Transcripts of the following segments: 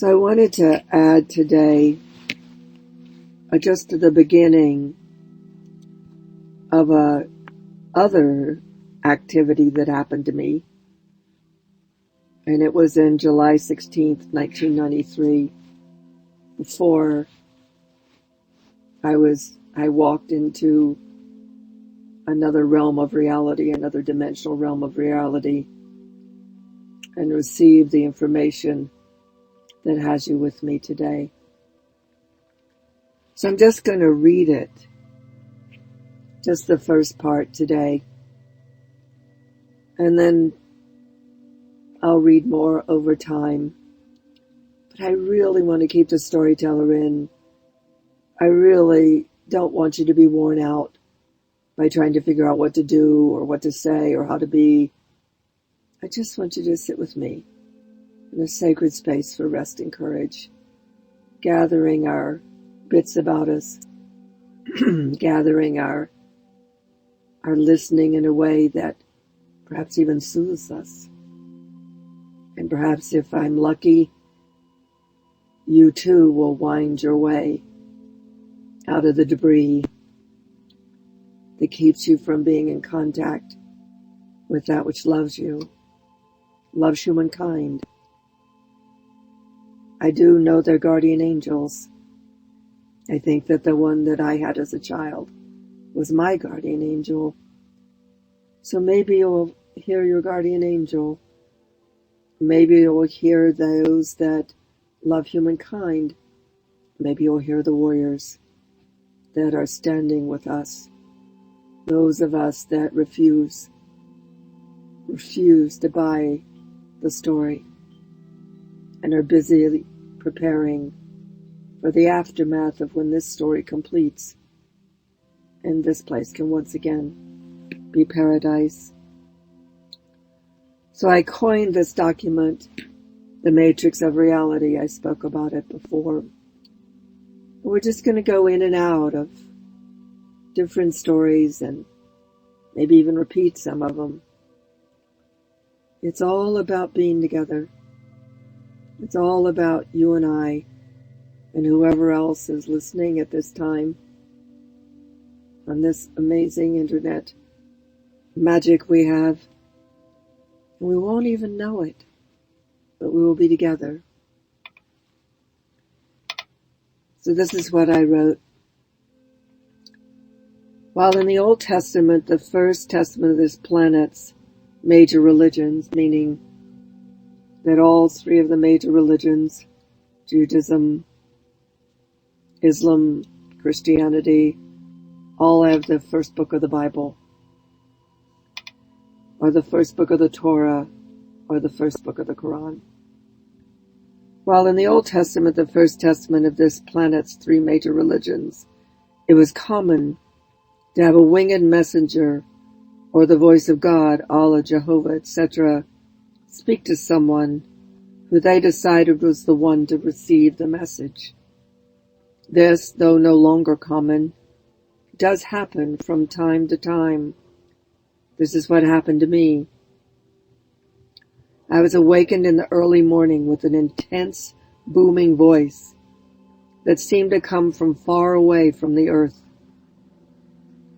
So I wanted to add today, just to the beginning of a other activity that happened to me. And it was in July 16th, 1993, before I walked into another realm of reality, another dimensional realm of reality, and received the information that has you with me today. So I'm just going to read it, just the first part today, and then I'll read more over time. But I really want to keep the storyteller in. I really don't want you to be worn out by trying to figure out what to do or what to say or how to be. I just want you to sit with me in a sacred space for rest and courage, gathering our bits about us, gathering our listening in a way that perhaps even soothes us. And perhaps if I'm lucky, you too will wind your way out of the debris that keeps you from being in contact with that which loves you, loves humankind. I do know they're guardian angels. I think that the one that I had as a child was my guardian angel. So maybe you'll hear your guardian angel. Maybe you'll hear those that love humankind. Maybe you'll hear the warriors that are standing with us. Those of us that refuse to buy the story and are busy preparing for the aftermath of when this story completes and this place can once again be paradise. So I coined this document, The Matrix of Reality. I spoke about it before. We're just going to go in and out of different stories and maybe even repeat some of them. It's all about being together. It's all about you and I and whoever else is listening at this time on this amazing internet magic we have. And we won't even know it, but we will be together. So this is what I wrote. While in the Old Testament, the first testament of this planet's major religions, meaning that all three of the major religions, Judaism, Islam, Christianity, all have the first book of the Bible, or the first book of the Torah, or the first book of the Quran. While in the Old Testament, the first testament of this planet's three major religions, it was common to have a winged messenger or the voice of God, Allah, Jehovah, etc., speak to someone who they decided was the one to receive the message. This, though no longer common, does happen from time to time. This is what happened to me. I was awakened in the early morning with an intense, booming voice that seemed to come from far away from the earth.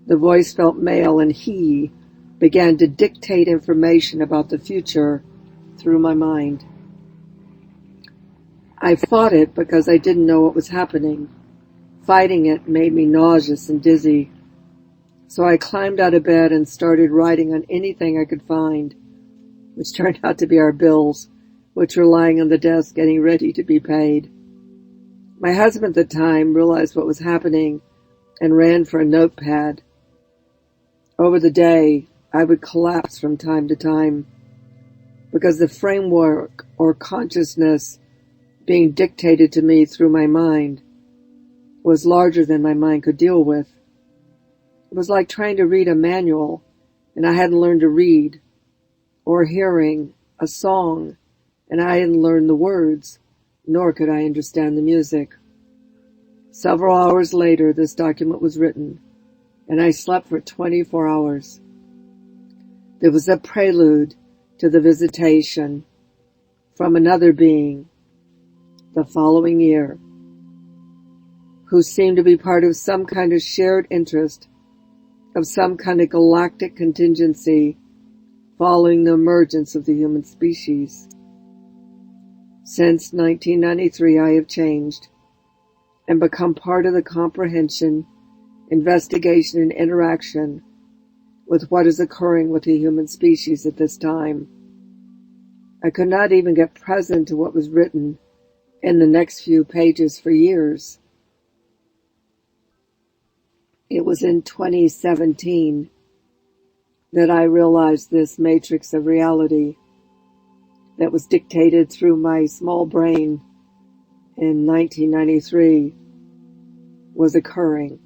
The voice felt male, and he began to dictate information about the future through my mind. I fought it because I didn't know what was happening. Fighting it made me nauseous and dizzy. So I climbed out of bed and started writing on anything I could find, which turned out to be our bills, which were lying on the desk getting ready to be paid. My husband at the time realized what was happening and ran for a notepad. Over the day, I would collapse from time to time because the framework or consciousness being dictated to me through my mind was larger than my mind could deal with. It was like trying to read a manual and I hadn't learned to read, or hearing a song and I hadn't learned the words, nor could I understand the music. Several hours later, this document was written, and I slept for 24 hours. There was a prelude to the visitation from another being the following year, who seemed to be part of some kind of shared interest, of some kind of galactic contingency following the emergence of the human species. Since 1993, I have changed and become part of the comprehension, investigation, and interaction with what is occurring with the human species at this time. I could not even get present to what was written in the next few pages for years. It was in 2017 that I realized this matrix of reality that was dictated through my small brain in 1993 was occurring,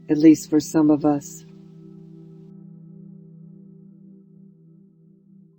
at least for some of us.